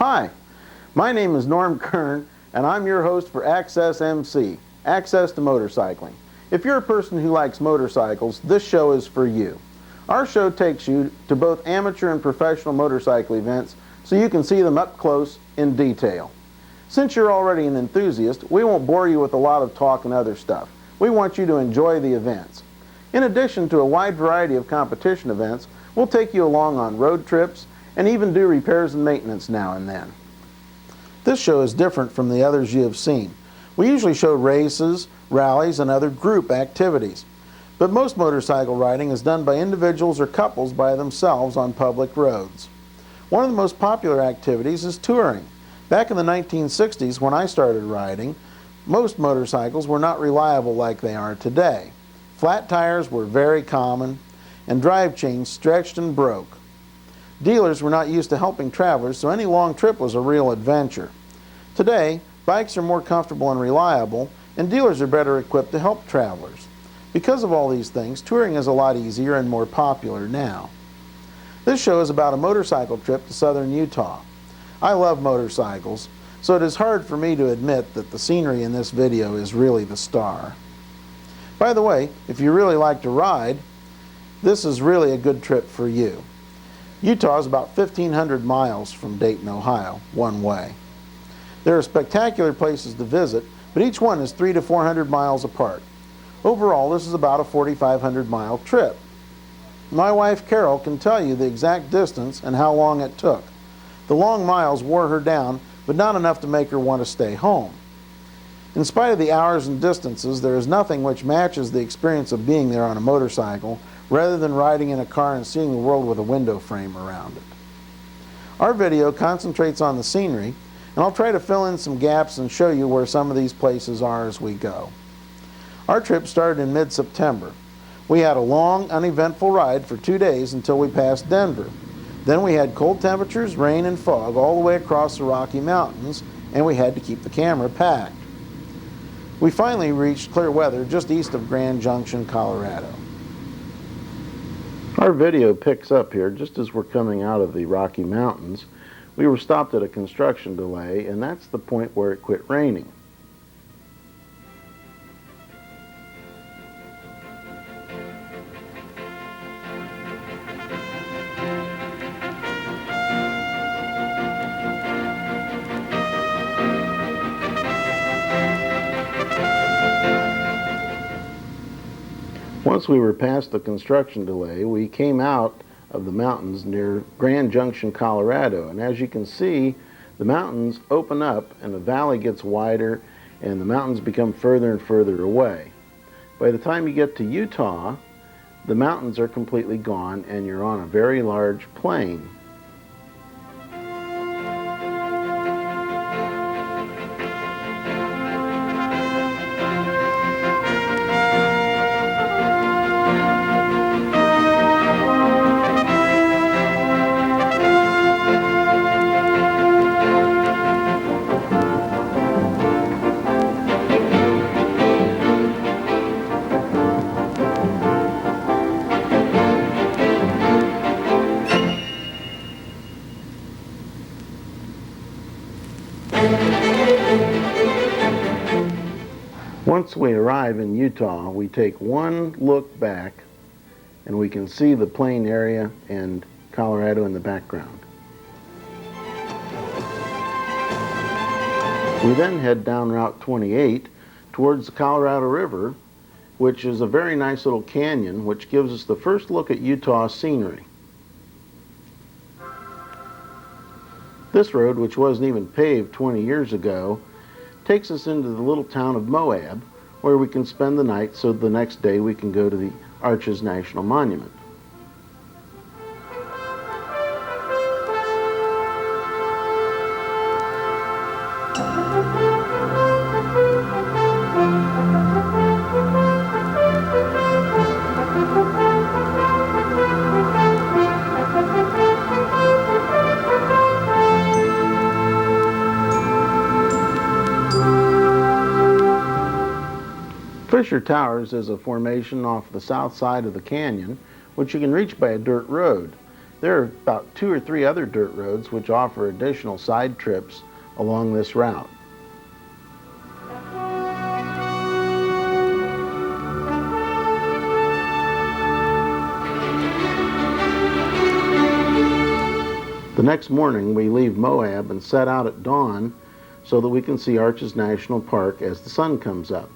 Hi, my name is Norm Kern, and I'm your host for Access MC, Access to Motorcycling. If you're a person who likes motorcycles, this show is for you. Our show takes you to both amateur and professional motorcycle events so you can see them up close in detail. Since you're already an enthusiast, we won't bore you with a lot of talk and other stuff. We want you to enjoy the events. In addition to a wide variety of competition events, we'll take you along on road trips and even do repairs and maintenance now and then. This show is different from the others you have seen. We usually show races, rallies, and other group activities. But most motorcycle riding is done by individuals or couples by themselves on public roads. One of the most popular activities is touring. Back in the 1960s, when I started riding, most motorcycles were not reliable like they are today. Flat tires were very common, and drive chains stretched and broke. Dealers were not used to helping travelers, so any long trip was a real adventure. Today, bikes are more comfortable and reliable, and dealers are better equipped to help travelers. Because of all these things, touring is a lot easier and more popular now. This show is about a motorcycle trip to southern Utah. I love motorcycles, so it is hard for me to admit that the scenery in this video is really the star. By the way, if you really like to ride, this is really a good trip for you. Utah is about 1,500 miles from Dayton, Ohio, one way. There are spectacular places to visit, but each one is 300 to 400 miles apart. Overall, this is about a 4,500 mile trip. My wife Carol can tell you the exact distance and how long it took. The long miles wore her down, but not enough to make her want to stay home. In spite of the hours and distances, there is nothing which matches the experience of being there on a motorcycle rather than riding in a car and seeing the world with a window frame around it. Our video concentrates on the scenery, and I'll try to fill in some gaps and show you where some of these places are as we go. Our trip started in mid-September. We had a long, uneventful ride for 2 days until we passed Denver. Then we had cold temperatures, rain, and fog all the way across the Rocky Mountains, and we had to keep the camera packed. We finally reached clear weather just east of Grand Junction, Colorado. Our video picks up here just as we're coming out of the Rocky Mountains. We were stopped at a construction delay, and that's the point where it quit raining. Once we were past the construction delay, we came out of the mountains near Grand Junction, Colorado. And as you can see, the mountains open up and the valley gets wider and the mountains become further and further away. By the time you get to Utah, the mountains are completely gone and you're on a very large plain. Once we arrive in Utah, we take one look back and we can see the plain area and Colorado in the background. We then head down Route 28 towards the Colorado River, which is a very nice little canyon which gives us the first look at Utah scenery. This road, which wasn't even paved 20 years ago, takes us into the little town of Moab, where we can spend the night so the next day we can go to the Arches National Monument. Fisher Towers is a formation off the south side of the canyon, which you can reach by a dirt road. There are about 2 or 3 other dirt roads which offer additional side trips along this route. The next morning we leave Moab and set out at dawn so that we can see Arches National Park as the sun comes up.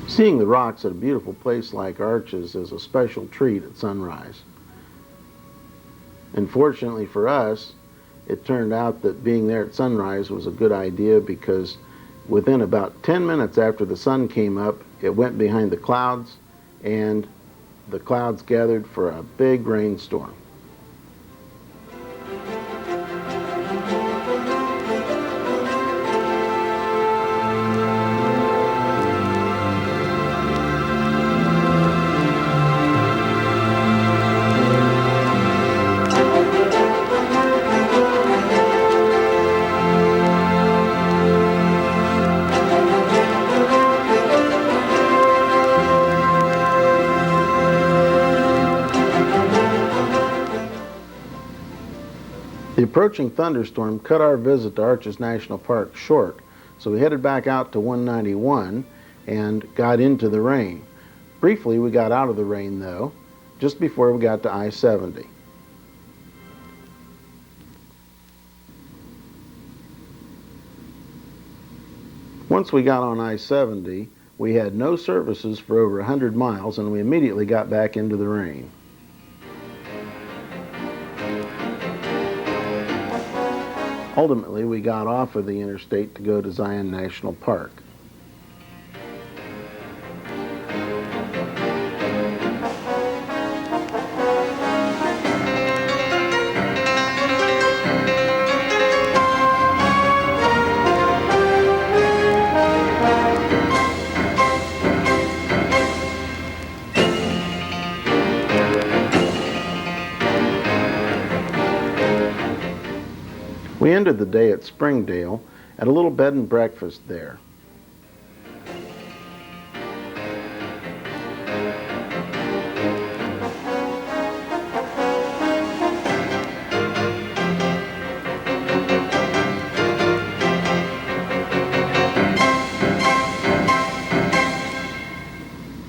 Seeing the rocks at a beautiful place like Arches is a special treat at sunrise. And fortunately for us, it turned out that being there at sunrise was a good idea, because within about 10 minutes after the sun came up, it went behind the clouds, and the clouds gathered for a big rainstorm. The approaching thunderstorm cut our visit to Arches National Park short, so we headed back out to 191 and got into the rain. Briefly, we got out of the rain, though, just before we got to I-70. Once we got on I-70, we had no services for over 100 miles, and we immediately got back into the rain. Ultimately, we got off of the interstate to go to Zion National Park. We ended the day at Springdale at a little bed and breakfast there.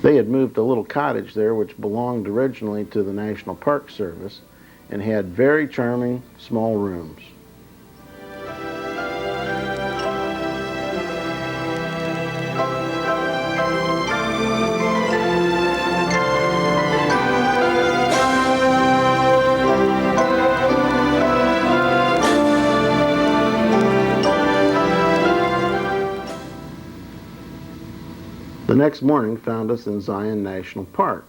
They had moved a little cottage there which belonged originally to the National Park Service and had very charming small rooms. The next morning found us in Zion National Park.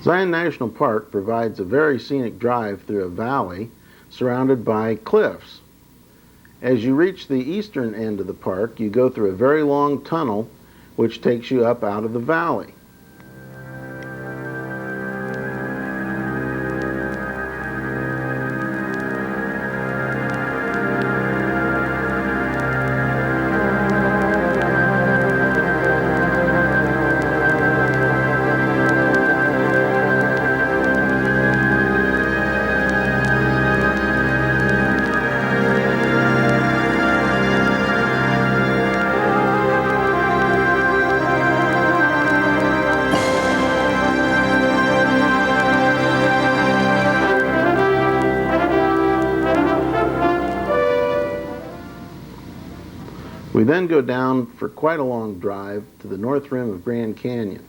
Zion National Park provides a very scenic drive through a valley surrounded by cliffs. As you reach the eastern end of the park, you go through a very long tunnel which takes you up out of the valley. We then go down for quite a long drive to the north rim of Grand Canyon.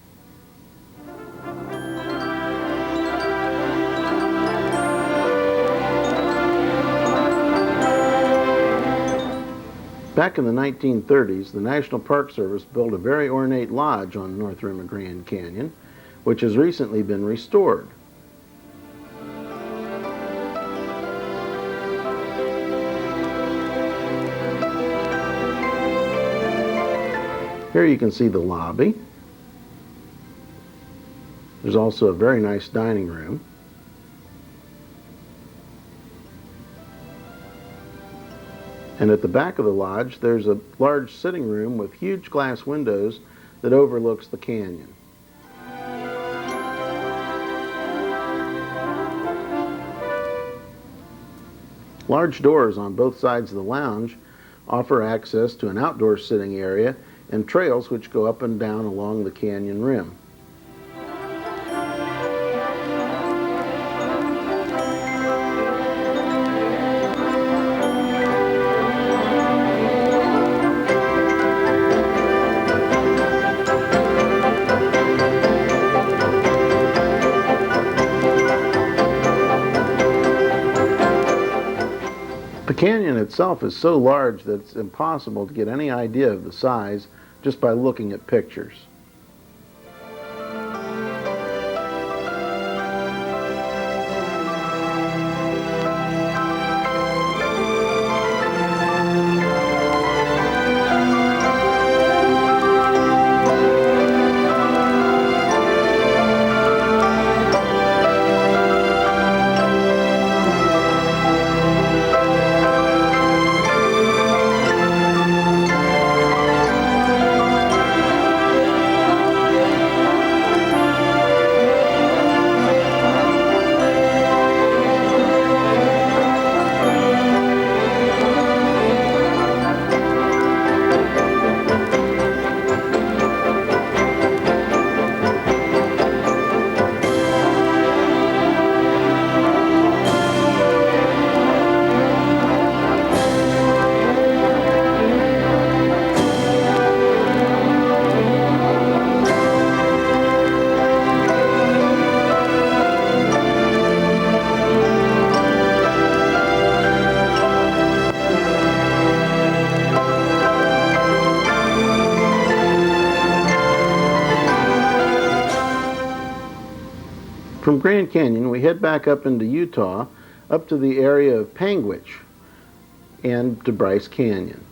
Back in the 1930s, the National Park Service built a very ornate lodge on the north rim of Grand Canyon, which has recently been restored. Here you can see the lobby. There's also a very nice dining room. And at the back of the lodge, there's a large sitting room with huge glass windows that overlooks the canyon. Large doors on both sides of the lounge offer access to an outdoor sitting area and trails which go up and down along the canyon rim. The canyon itself is so large that it's impossible to get any idea of the size just by looking at pictures. From Grand Canyon, we head back up into Utah, up to the area of Panguitch and to Bryce Canyon.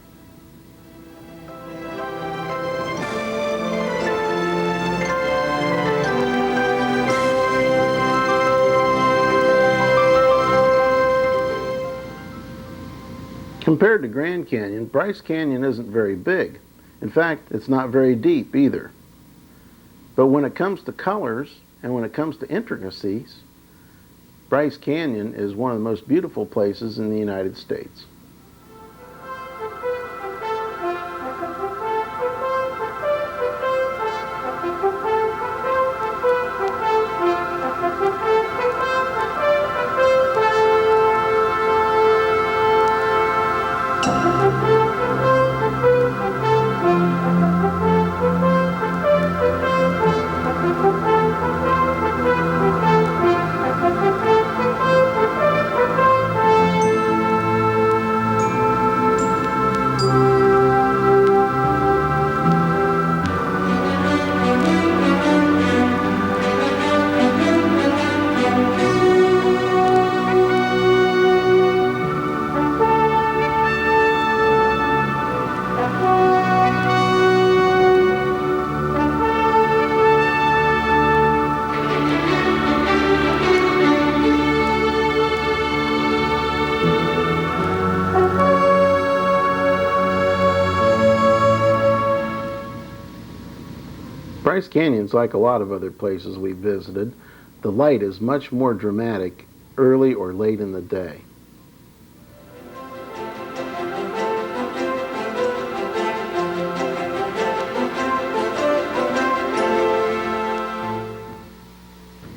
Compared to Grand Canyon, Bryce Canyon isn't very big. In fact, it's not very deep either. But when it comes to colors and when it comes to intricacies, Bryce Canyon is one of the most beautiful places in the United States. Bryce Canyon's like a lot of other places we've visited. The light is much more dramatic early or late in the day.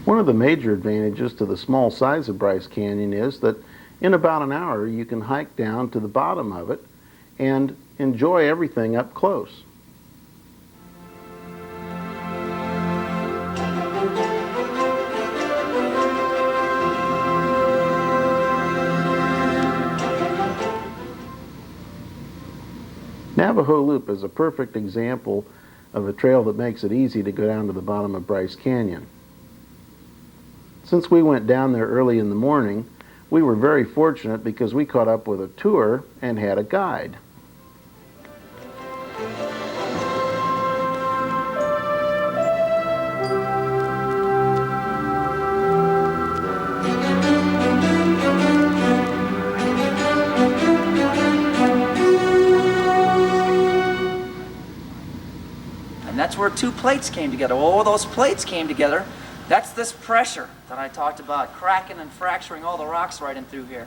One of the major advantages to the small size of Bryce Canyon is that in about an hour you can hike down to the bottom of it and enjoy everything up close. Navajo Loop is a perfect example of a trail that makes it easy to go down to the bottom of Bryce Canyon. Since we went down there early in the morning, we were very fortunate because we caught up with a tour and had a guide. And that's where two plates came together. Well, those plates came together. That's this pressure that I talked about, cracking and fracturing all the rocks right in through here.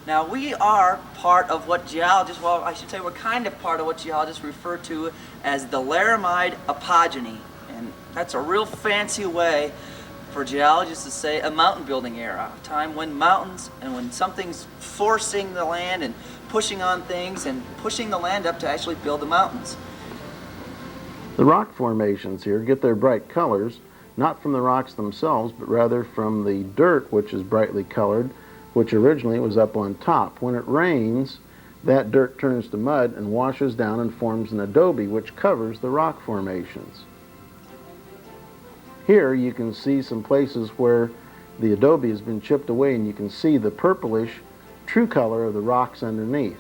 Now we are part of what geologists, well, I should say we're kind of part of what geologists refer to as the Laramide Apogeny. And that's a real fancy way for geologists to say a mountain building era, a time when mountains and when something's forcing the land and pushing on things and pushing the land up to actually build the mountains. The rock formations here get their bright colors not from the rocks themselves, but rather from the dirt, which is brightly colored, which originally was up on top. When it rains, that dirt turns to mud and washes down and forms an adobe, which covers the rock formations. Here you can see some places where the adobe has been chipped away, and you can see the purplish true color of the rocks underneath.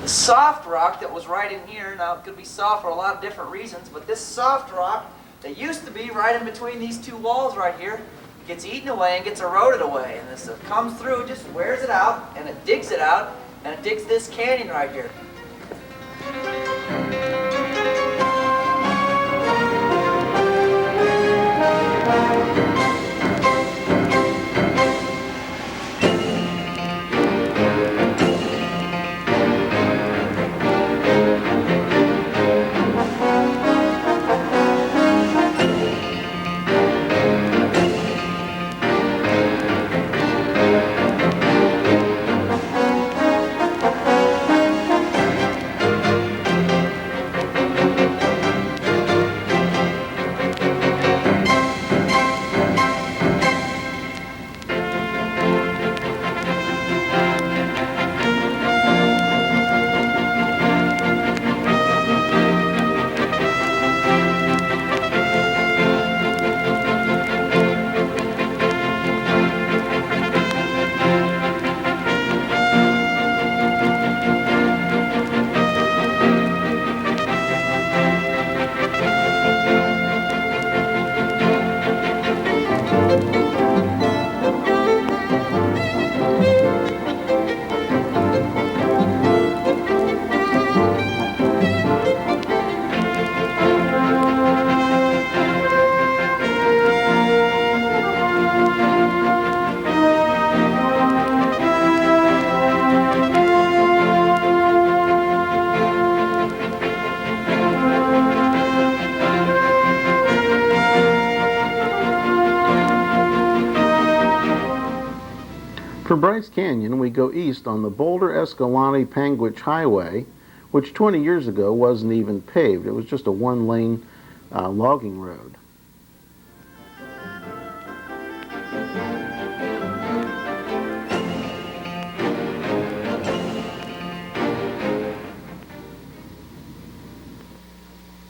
Soft rock that was right in here, now it could be soft for a lot of different reasons, but this soft rock that used to be right in between these two walls right here gets eaten away and gets eroded away, and this comes through, just wears it out, and it digs it out, and it digs this canyon right here. From Bryce Canyon, we go east on the Boulder-Escalante-Panguitch Highway, which 20 years ago wasn't even paved. It was just a one-lane logging road.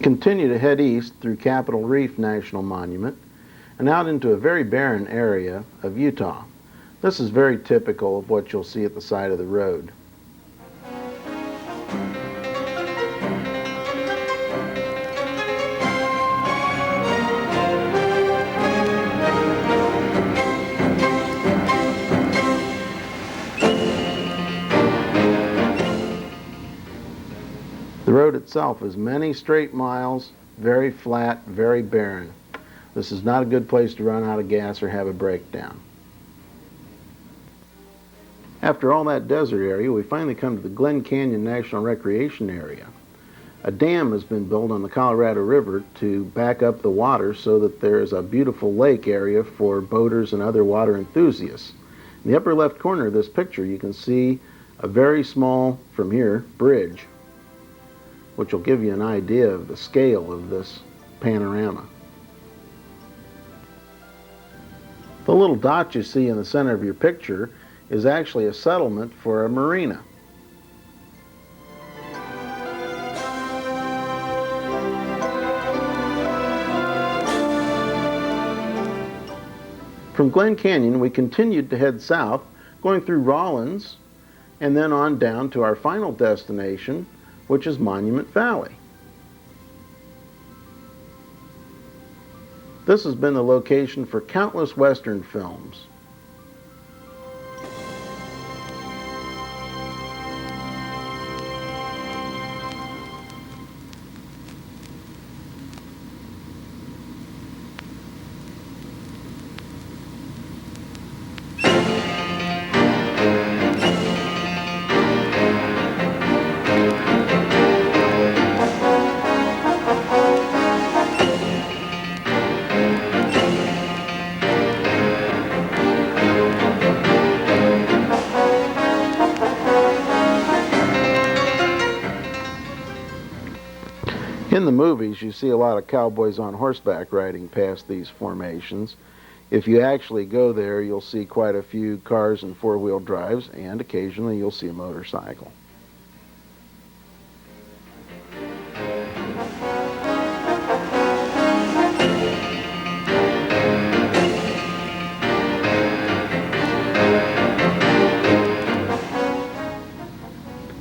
Continue to head east through Capitol Reef National Monument and out into a very barren area of Utah. This is very typical of what you'll see at the side of the road. The road itself is many straight miles, very flat, very barren. This is not a good place to run out of gas or have a breakdown. After all that desert area, we finally come to the Glen Canyon National Recreation Area. A dam has been built on the Colorado River to back up the water so that there is a beautiful lake area for boaters and other water enthusiasts. In the upper left corner of this picture, you can see a very small, from here, bridge, which will give you an idea of the scale of this panorama. The little dot you see in the center of your picture is actually a settlement for a marina. From Glen Canyon, we continued to head south, going through Rawlins, and then on down to our final destination, which is Monument Valley. This has been the location for countless Western films. In the movies, you see a lot of cowboys on horseback riding past these formations. If you actually go there, you'll see quite a few cars and four-wheel drives, and occasionally you'll see a motorcycle.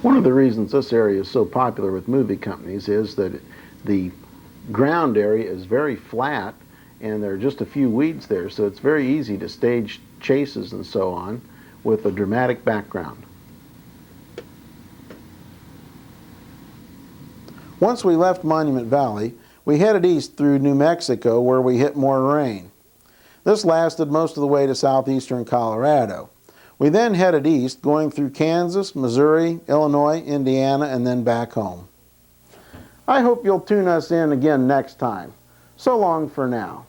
One of the reasons this area is so popular with movie companies is that the ground area is very flat and there are just a few weeds there, so it's very easy to stage chases and so on with a dramatic background. Once we left Monument Valley, we headed east through New Mexico where we hit more rain. This lasted most of the way to southeastern Colorado. We then headed east, going through Kansas, Missouri, Illinois, Indiana, and then back home. I hope you'll tune us in again next time. So long for now.